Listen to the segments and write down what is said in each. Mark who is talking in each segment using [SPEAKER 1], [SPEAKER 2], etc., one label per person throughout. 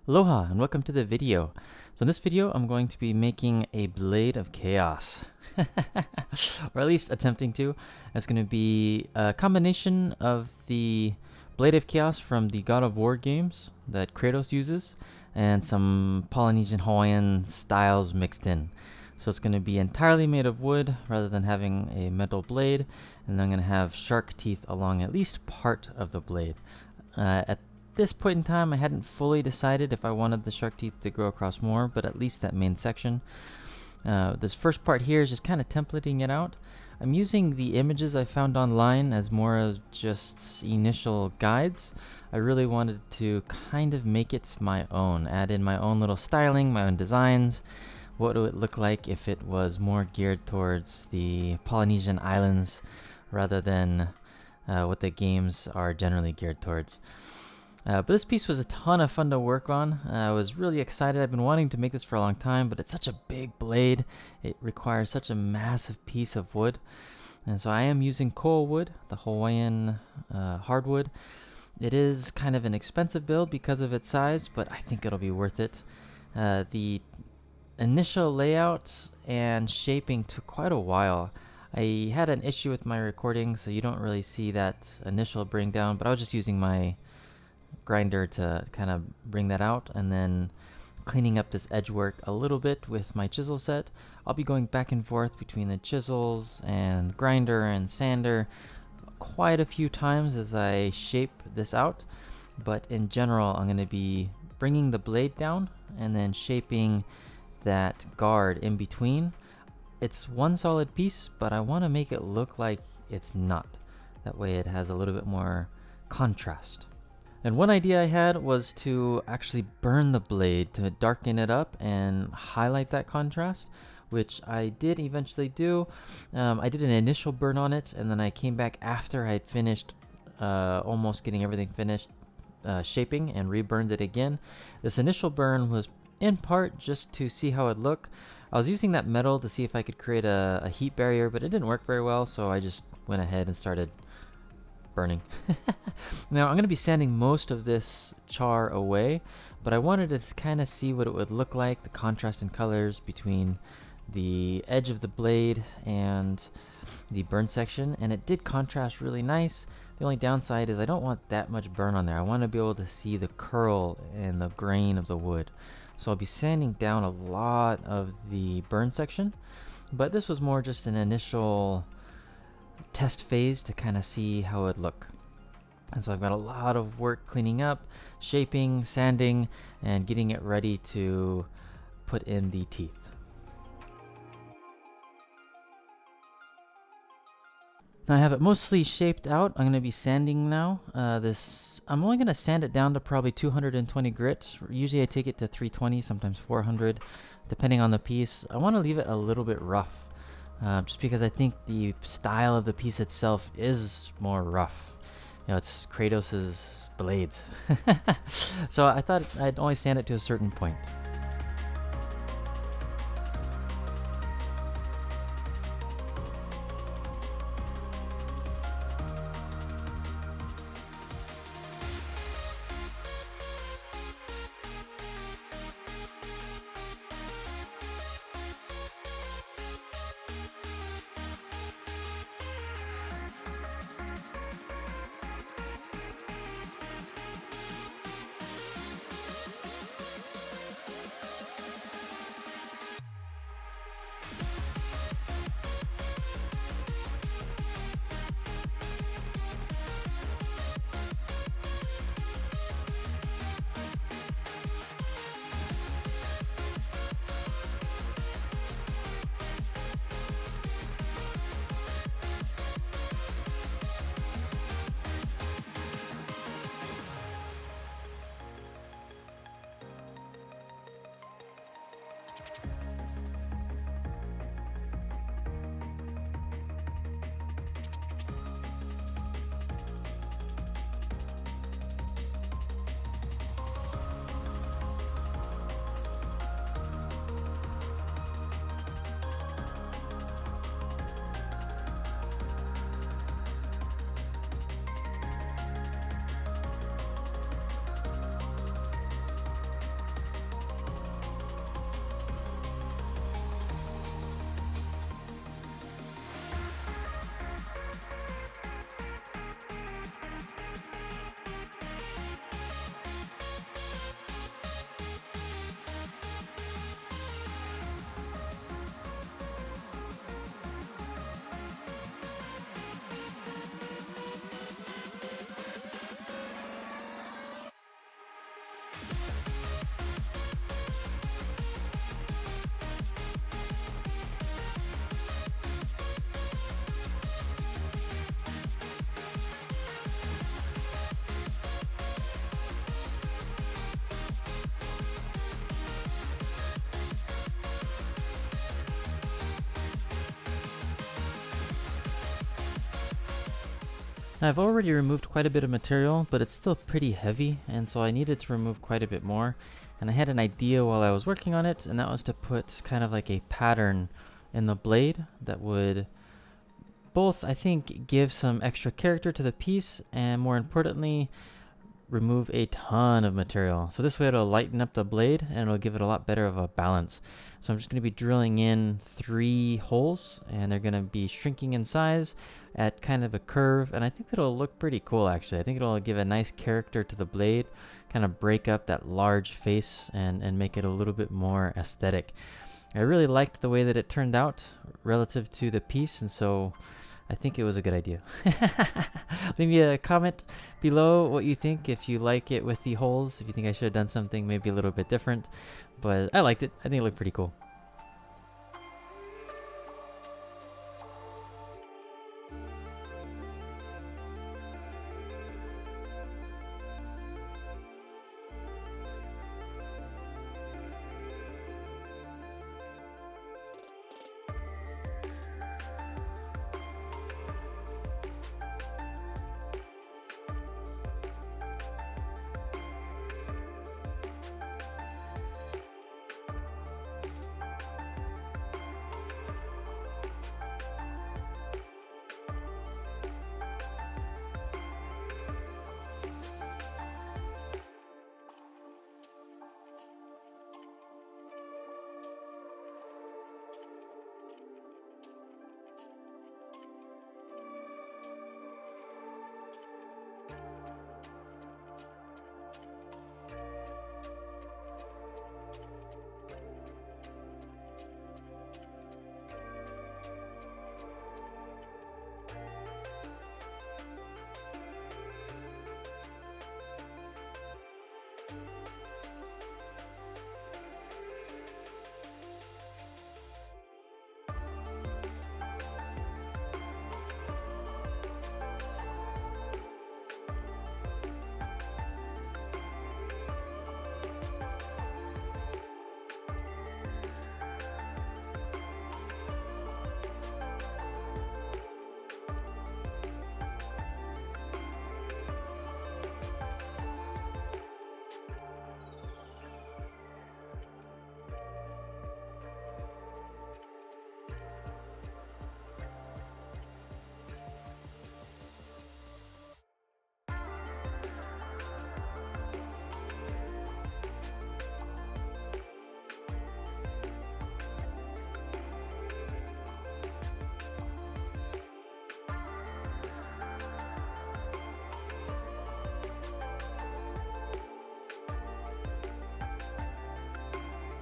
[SPEAKER 1] Aloha and welcome to the video. So in this video I'm going to be making a Blade of Chaos. Or at least attempting to. It's going to be a combination of the Blade of Chaos from the God of War games that Kratos uses and some Polynesian Hawaiian styles mixed in. So it's going to be entirely made of wood rather than having a metal blade, and I'm going to have shark teeth along at least part of the blade. At this point in time, I hadn't fully decided if I wanted the shark teeth to grow across more, but at least that main section. This first part here is just kind of templating it out. I'm using the images I found online as more as just initial guides. I really wanted to kind of make it my own, add in my own little styling, my own designs. What would it look like if it was more geared towards the Polynesian islands rather than what the games are generally geared towards. But this piece was a ton of fun to work on. I was really excited. I've been wanting to make this for a long time, but it's such a big blade. It requires such a massive piece of wood. And so I am using coal wood, the Hawaiian hardwood. It is kind of an expensive build because of its size, but I think it'll be worth it. The initial layout and shaping took quite a while. I had an issue with my recording, so you don't really see that initial bring down, but I was just using my grinder to kind of bring that out and then cleaning up this edge work a little bit with my chisel set. I'll be going back and forth between the chisels and grinder and sander quite a few times as I shape this out, but in general I'm going to be bringing the blade down and then shaping that guard in between. It's one solid piece, but I want to make it look like it's not. That way it has a little bit more contrast. And one idea I had was to actually burn the blade to darken it up and highlight that contrast, which I did eventually do. I did an initial burn on it, and then I came back after I had finished almost getting everything finished shaping and reburned it again. This initial burn was in part just to see how it looked. I was using that metal to see if I could create a heat barrier, but it didn't work very well, so I just went ahead and started burning. Now I'm going to be sanding most of this char away, but I wanted to kind of see what it would look like, the contrast in colors between the edge of the blade and the burn section, and it did contrast really nice. The only downside is I don't want that much burn on there. I want to be able to see the curl and the grain of the wood. So I'll be sanding down a lot of the burn section, but this was more just an initial test phase to kind of see how it would look. And so I've got a lot of work cleaning up, shaping, sanding, and getting it ready to put in the teeth. Now I have it mostly shaped out. I'm going to be sanding now. I'm only going to sand it down to probably 220 grit. Usually I take it to 320, sometimes 400, depending on the piece. I want to leave it a little bit rough, just because I think the style of the piece itself is more rough. You know, it's Kratos's blades. So I thought I'd only sand it to a certain point. I've already removed quite a bit of material, but it's still pretty heavy, and so I needed to remove quite a bit more. And I had an idea while I was working on it, and that was to put kind of like a pattern in the blade that would both, I think, give some extra character to the piece, and more importantly, remove a ton of material. So this way it'll lighten up the blade, and it'll give it a lot better of a balance. So I'm just going to be drilling in 3 holes, and they're going to be shrinking in size at kind of a curve, and I think it'll look pretty cool actually. I think it'll give a nice character to the blade, kind of break up that large face and make it a little bit more aesthetic. I really liked the way that it turned out relative to the piece, and so I think it was a good idea. Leave me a comment below what you think, if you like it with the holes, if you think I should have done something maybe a little bit different. But I liked it. I think it looked pretty cool.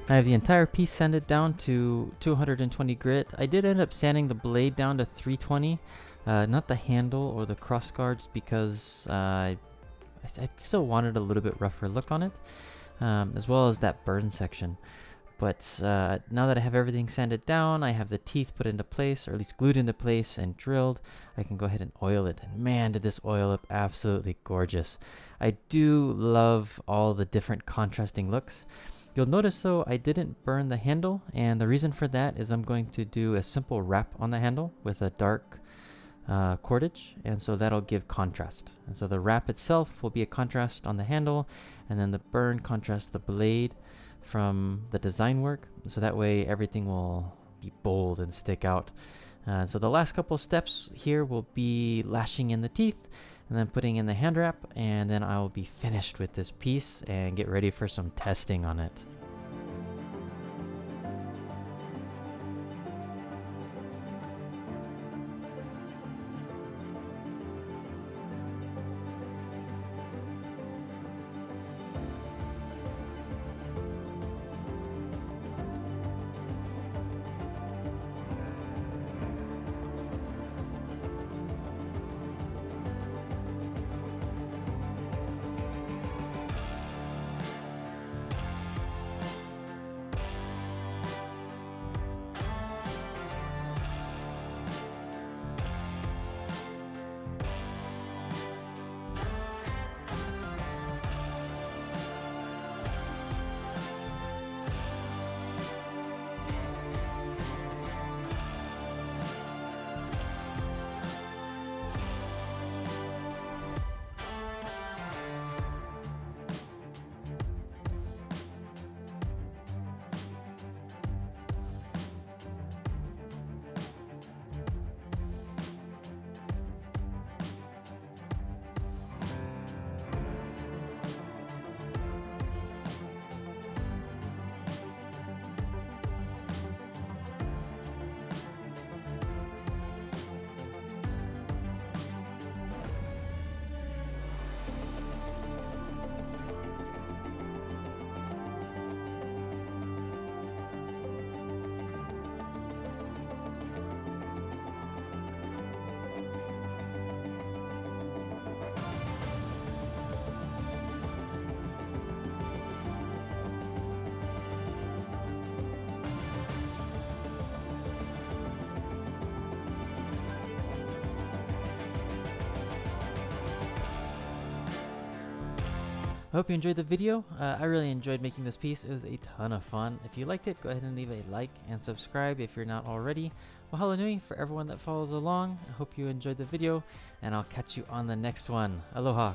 [SPEAKER 1] I have the entire piece sanded down to 220 grit. I did end up sanding the blade down to 320, not the handle or the cross guards, because I still wanted a little bit rougher look on it, as well as that burn section. But now that I have everything sanded down, I have the teeth put into place, or at least glued into place and drilled, I can go ahead and oil it. And man, did this oil up absolutely gorgeous. I do love all the different contrasting looks. You'll notice though, I didn't burn the handle, and the reason for that is I'm going to do a simple wrap on the handle with a dark cordage, and so that'll give contrast. And so the wrap itself will be a contrast on the handle, and then the burn contrasts the blade from the design work, so that way everything will be bold and stick out. So the last couple steps here will be lashing in the teeth, and then putting in the hand wrap, and then I will be finished with this piece and get ready for some testing on it. I hope you enjoyed the video. I really enjoyed making this piece. It was a ton of fun. If you liked it, go ahead and leave a like and subscribe if you're not already. Mahalo nui for everyone that follows along. I hope you enjoyed the video, and I'll catch you on the next one. Aloha.